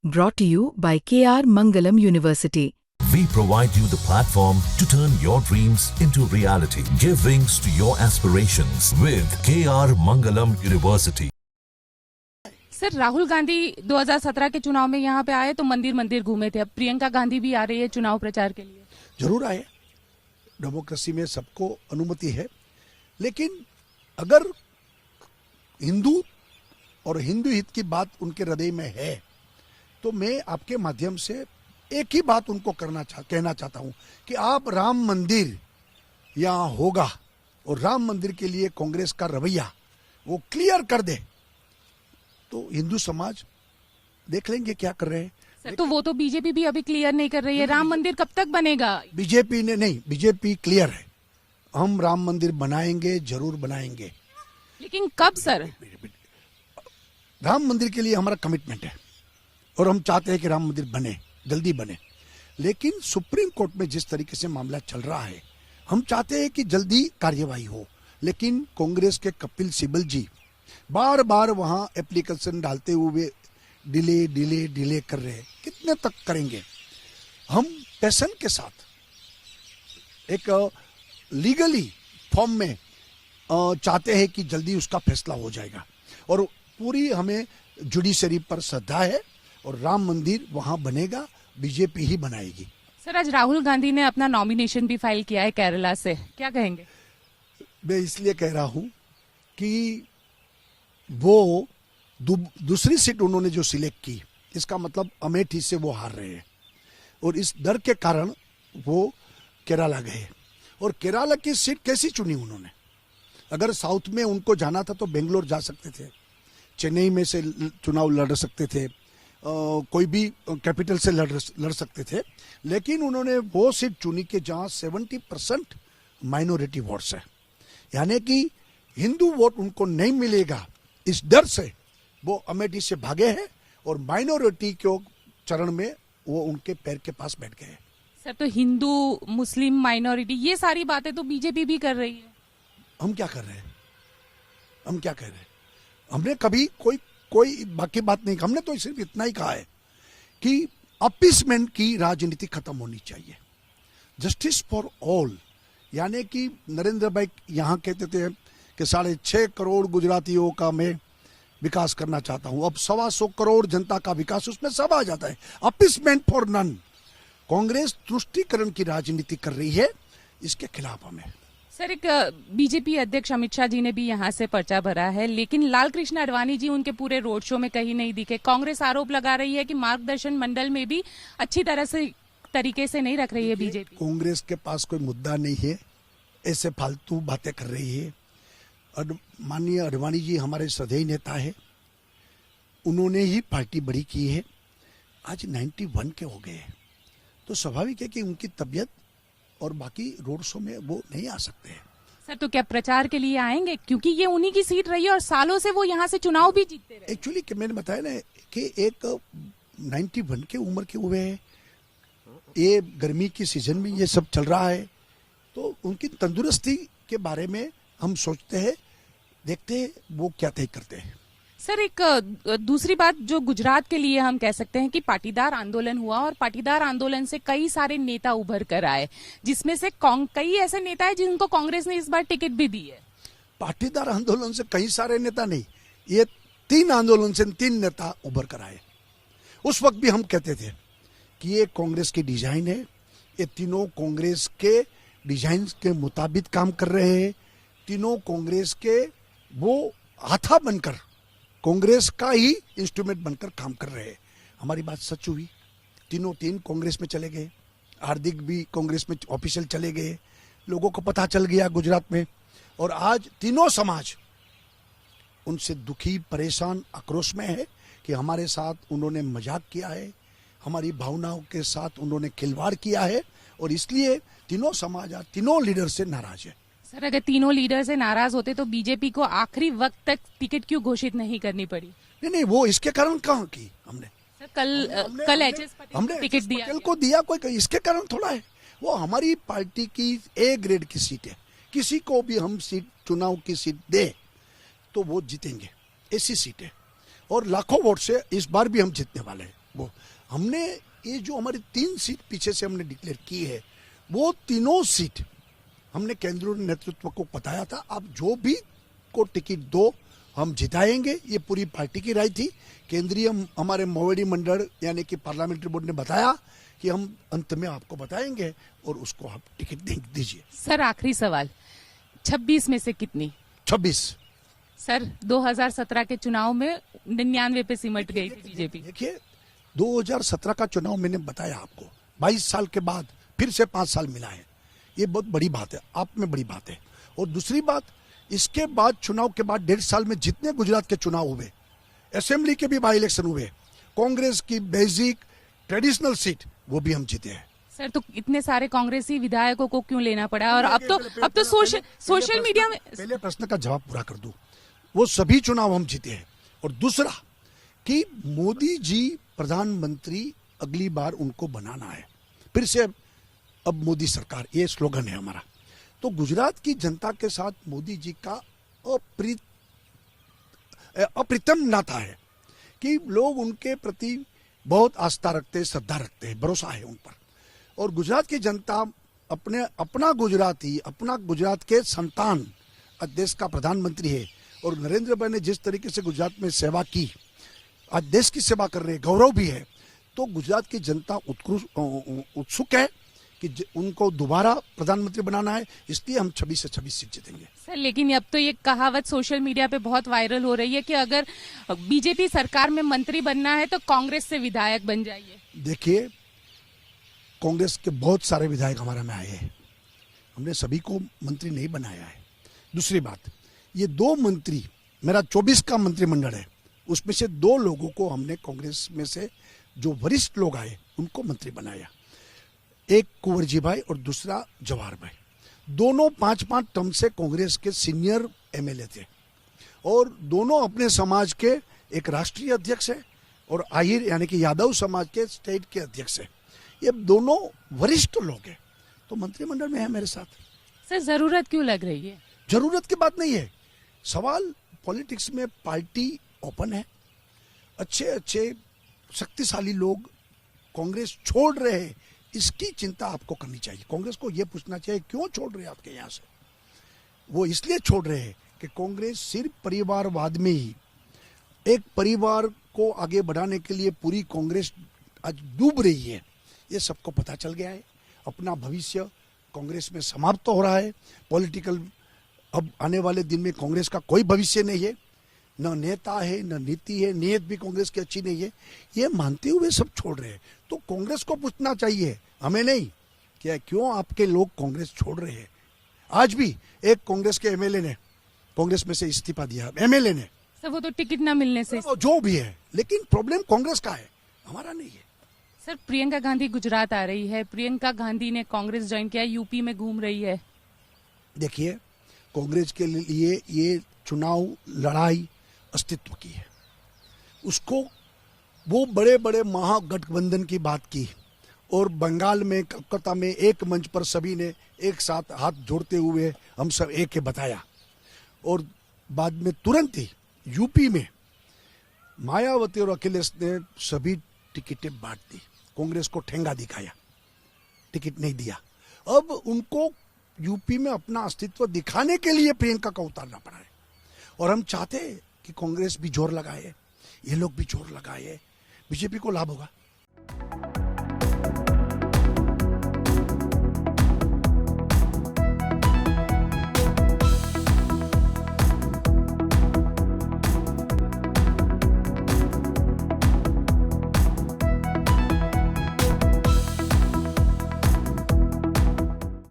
Brought to you by KR Mangalam University. We provide you the platform to turn your dreams into reality. Give wings to your aspirations with KR Mangalam University. Sir, Rahul Gandhi 2017 के चुनाव में यहाँ पे आए तो मंदिर मंदिर घूमे थे। अब प्रियंका गांधी भी आ रही है चुनाव प्रचार के लिए। जरूर आए, डेमोक्रेसी में सबको अनुमति है, लेकिन अगर हिंदू और हिंदू हित की बात उनके हृदय में है तो मैं आपके माध्यम से एक ही बात उनको कहना चाहता हूं कि आप राम मंदिर यहाँ होगा और राम मंदिर के लिए कांग्रेस का रवैया वो क्लियर कर दे तो हिंदू समाज देख लेंगे क्या कर रहे हैं। सर, तो वो तो बीजेपी भी अभी क्लियर नहीं कर रही है। राम मंदिर कब तक बनेगा? बीजेपी ने नहीं, बीजेपी क्लियर है, हम राम मंदिर बनाएंगे, जरूर बनाएंगे। लेकिन कब सर? राम मंदिर के लिए हमारा कमिटमेंट है और हम चाहते हैं कि राम मंदिर बने, जल्दी बने। लेकिन सुप्रीम कोर्ट में जिस तरीके से मामला चल रहा है, हम चाहते हैं कि जल्दी कार्यवाही हो। लेकिन कांग्रेस के कपिल सिब्बल जी बार बार वहां एप्लीकेशन डालते हुए डिले कर रहे हैं। कितने तक करेंगे? हम पैशन के साथ एक लीगली फॉर्म में चाहते हैं कि जल्दी उसका फैसला हो जाएगा और पूरी हमें जुडिशरी पर श्रद्धा है और राम मंदिर वहां बनेगा, बीजेपी ही बनाएगी। सर, आज राहुल गांधी ने अपना नॉमिनेशन भी फाइल किया है केरला से, क्या कहेंगे? मैं इसलिए कह रहा हूं कि वो दूसरी सीट उन्होंने जो सिलेक्ट की, इसका मतलब अमेठी से वो हार रहे हैं और इस डर के कारण वो केरला गए। और केरला की सीट कैसी चुनी उन्होंने? अगर साउथ में उनको जाना था तो बेंगलोर जा सकते थे, चेन्नई में से चुनाव लड़ सकते थे, कोई भी कैपिटल से लड़ सकते थे। लेकिन उन्होंने वो सीट चुनी कि जहां 70% माइनॉरिटी वोट्स है, यानी कि हिंदू वोट उनको नहीं मिलेगा। इस डर से वो अमेठी से भागे हैं और माइनॉरिटी के चरण में वो उनके पैर के पास बैठ गए। सर, तो हिंदू मुस्लिम माइनॉरिटी ये सारी बातें तो बीजेपी भी कर रही है। हम क्या कर रहे हैं? हम क्या कह रहे हैं? हमने कभी कोई बाकी बात नहीं, हमने तो सिर्फ इतना ही कहा है कि अपीसमेंट की राजनीति खत्म होनी चाहिए, जस्टिस फॉर ऑल। यानी कि नरेंद्र भाई यहाँ कहते थे कि 6.5 करोड़ गुजरातियों का मैं विकास करना चाहता हूं, अब 125 करोड़ जनता का विकास, उसमें सब आ जाता है। Appeasement for none. कांग्रेस तुष्टीकरण की राजनीति कर रही है, इसके खिलाफ हमें। सर, एक बीजेपी अध्यक्ष अमित शाह जी ने भी यहाँ से पर्चा भरा है, लेकिन लाल कृष्ण आडवाणी जी उनके पूरे रोड शो में कहीं नहीं दिखे। कांग्रेस आरोप लगा रही है कि मार्गदर्शन मंडल में भी अच्छी तरीके से नहीं रख रही है बीजेपी। कांग्रेस के पास कोई मुद्दा नहीं है, ऐसे फालतू बातें कर रही है। माननीय आडवाणी जी हमारे श्रद्धेय नेता है, उन्होंने ही पार्टी बड़ी की है। आज 91 के हो गए, तो स्वाभाविक है कि उनकी तबीयत और बाकी रोड शो में वो नहीं आ सकते हैं। सर, तो क्या प्रचार के लिए आएंगे? क्योंकि ये उन्हीं की सीट रही है और सालों से वो यहाँ से चुनाव भी जीतते रहे। एक्चुअली मैंने बताया ना कि एक 91 के उम्र के हुए हैं, ये गर्मी की सीजन में ये सब चल रहा है, तो उनकी तंदुरुस्ती के बारे में हम सोचते हैं, देखते हैं वो क्या तय करते हैं। सर, एक दूसरी बात जो गुजरात के लिए हम कह सकते हैं कि पाटीदार आंदोलन हुआ और पाटीदार आंदोलन से कई सारे नेता उभर कर आए, जिसमें से कई ऐसे नेता है जिनको कांग्रेस ने इस बार टिकट भी दी है। पाटीदार आंदोलन से कई सारे नेता नहीं, ये 3 आंदोलन से 3 नेता उभर कर आए। उस वक्त भी हम कहते थे कि ये कांग्रेस की डिजाइन है, ये तीनों कांग्रेस के डिजाइन के मुताबिक काम कर रहे हैं, तीनों कांग्रेस के वो हाथा बनकर कांग्रेस का ही इंस्ट्रूमेंट बनकर काम कर रहे हैं। हमारी बात सच हुई, तीनों कांग्रेस में चले गए, हार्दिक भी कांग्रेस में ऑफिशियल चले गए, लोगों को पता चल गया गुजरात में, और आज तीनों समाज उनसे दुखी, परेशान, आक्रोश में है कि हमारे साथ उन्होंने मजाक किया है, हमारी भावनाओं के साथ उन्होंने खिलवाड़ किया है, और इसलिए तीनों समाज आज तीनों लीडर से नाराज है। सर, अगर तीनों लीडर से नाराज होते तो बीजेपी को आखिरी वक्त तक टिकट क्यों घोषित नहीं करनी पड़ी? नहीं, वो इसके कारण कहाँ की हमने? सर, कल एचएस पटेल टिकट दिया, पटेल को दिया, कोई इसके कारण थोड़ा है। वो हमारी पार्टी की A ग्रेड की सीट है, किसी को भी हम सीट, चुनाव की सीट दे तो वो जीतेंगे, ऐसी सीट है, और लाखों वोट से इस बार भी हम जीतने वाले हैं। वो हमने ये जो हमारी 3 सीट पीछे से हमने डिक्लेयर की है, वो तीनों सीट हमने केंद्रीय नेतृत्व को बताया था, आप जो भी को टिकट दो हम जिताएंगे। ये पूरी पार्टी की राय थी। केंद्रीय हमारे मोवेडी मंडल यानी कि पार्लियामेंट्री बोर्ड ने बताया कि हम अंत में आपको बताएंगे और उसको आप टिकट दीजिए। सर आखिरी सवाल, 26 में से कितनी? 26। सर 2017 के चुनाव में 99 पे सिमट गई थी बीजेपी। देखिए 2017 का चुनाव मैंने बताया आपको, 22 साल के बाद फिर से 5 साल मिला है, ये बहुत बड़ी बात है, आप में बड़ी बात है। और दूसरी बात, इसके बाद चुनाव के बाद 1.5 साल में जितने गुजरात के चुनाव हुए, असेंबली के भी बाई इलेक्शन हुए, कांग्रेस की बेसिक ट्रेडिशनल सीट वो भी हम जीते हैं। सर तो इतने सारे कांग्रेसी विधायकों को क्यों लेना पड़ा? और अब तो सोशल मीडिया में पहले प्रश्न का जवाब पूरा कर दूं, वो सभी चुनाव हम जीते हैं। और दूसरा कि मोदी जी प्रधानमंत्री अगली बार उनको बनाना है, फिर से अब मोदी सरकार, ये स्लोगन है हमारा। तो गुजरात की जनता के साथ मोदी जी का अप्रितम नाता है कि लोग उनके प्रति बहुत आस्था रखते हैं, श्रद्धा रखते हैं, भरोसा है उन पर। और गुजरात की जनता अपना गुजरात के संतान आज देश का प्रधानमंत्री है। और नरेंद्र भाई ने जिस तरीके से गुजरात में सेवा की, आज देश की सेवा कर रहे हैं, गौरव भी है। तो गुजरात की जनता उत्सुक है कि उनको दोबारा प्रधानमंत्री बनाना है, इसलिए हम 26 से 26 सीट जीतेंगे। सर लेकिन अब तो ये कहावत सोशल मीडिया पे बहुत वायरल हो रही है कि अगर बीजेपी सरकार में मंत्री बनना है तो कांग्रेस से विधायक बन जाइए। देखिए कांग्रेस के बहुत सारे विधायक हमारे में आए हैं, हमने सभी को मंत्री नहीं बनाया है। दूसरी बात, ये 2 मंत्री, मेरा 24 का मंत्रिमंडल है, उसमें से 2 लोगों को हमने कांग्रेस में से जो वरिष्ठ लोग आए उनको मंत्री बनाया। एक कुंवरजी भाई और दूसरा जवाहर भाई, दोनों 5-5 टर्म से कांग्रेस के सीनियर एमएलए थे और दोनों अपने समाज के एक राष्ट्रीय अध्यक्ष है और आहिर यानी कि यादव समाज के स्टेट के अध्यक्ष है। ये दोनों वरिष्ठ लोग हैं, तो मंत्रिमंडल में है मेरे साथ। सर जरूरत क्यों लग रही है? जरूरत की बात नहीं है, सवाल पॉलिटिक्स में पार्टी ओपन है, अच्छे शक्तिशाली लोग कांग्रेस छोड़ रहे हैं, इसकी चिंता आपको करनी चाहिए। कांग्रेस को यह पूछना चाहिए क्यों छोड़ रहे हैं आपके यहाँ से। वो इसलिए छोड़ रहे हैं कि कांग्रेस सिर्फ परिवारवाद में ही, एक परिवार को आगे बढ़ाने के लिए पूरी कांग्रेस आज डूब रही है, ये सबको पता चल गया है। अपना भविष्य कांग्रेस में समाप्त हो रहा है। पॉलिटिकल अब आने वाले दिन में कांग्रेस का कोई भविष्य नहीं है, न नेता है न नीति है, नीयत भी कांग्रेस की अच्छी नहीं है, ये मानते हुए सब छोड़ रहे हैं। तो कांग्रेस को पूछना चाहिए, हमें नहीं, क्या क्यों आपके लोग कांग्रेस छोड़ रहे हैं। आज भी एक कांग्रेस के एमएलए ने कांग्रेस में से इस्तीफा दिया, एमएलए ने। सर वो तो टिकट ना मिलने से, जो भी है, लेकिन प्रॉब्लम कांग्रेस का है, हमारा नहीं है। सर प्रियंका गांधी गुजरात आ रही है, प्रियंका गांधी ने कांग्रेस ज्वाइन किया, यूपी में घूम रही है। देखिए कांग्रेस के लिए ये चुनाव लड़ाई अस्तित्व की है, उसको वो बड़े बड़े महागठबंधन की बात की और बंगाल में, कलकत्ता में एक मंच पर सभी ने एक साथ हाथ जोड़ते हुए हम सब एक ही बताया। और बाद में तुरंत ही यूपी में मायावती और अखिलेश ने सभी टिकटें बांट दी, कांग्रेस को ठेंगा दिखाया, टिकट नहीं दिया। अब उनको यूपी में अपना अस्तित्व दिखाने के लिए प्रियंका का उतारना पड़ा है। और हम चाहते हैं कि कांग्रेस भी जोर लगाए, ये लोग भी जोर लगाए, बीजेपी को लाभ होगा।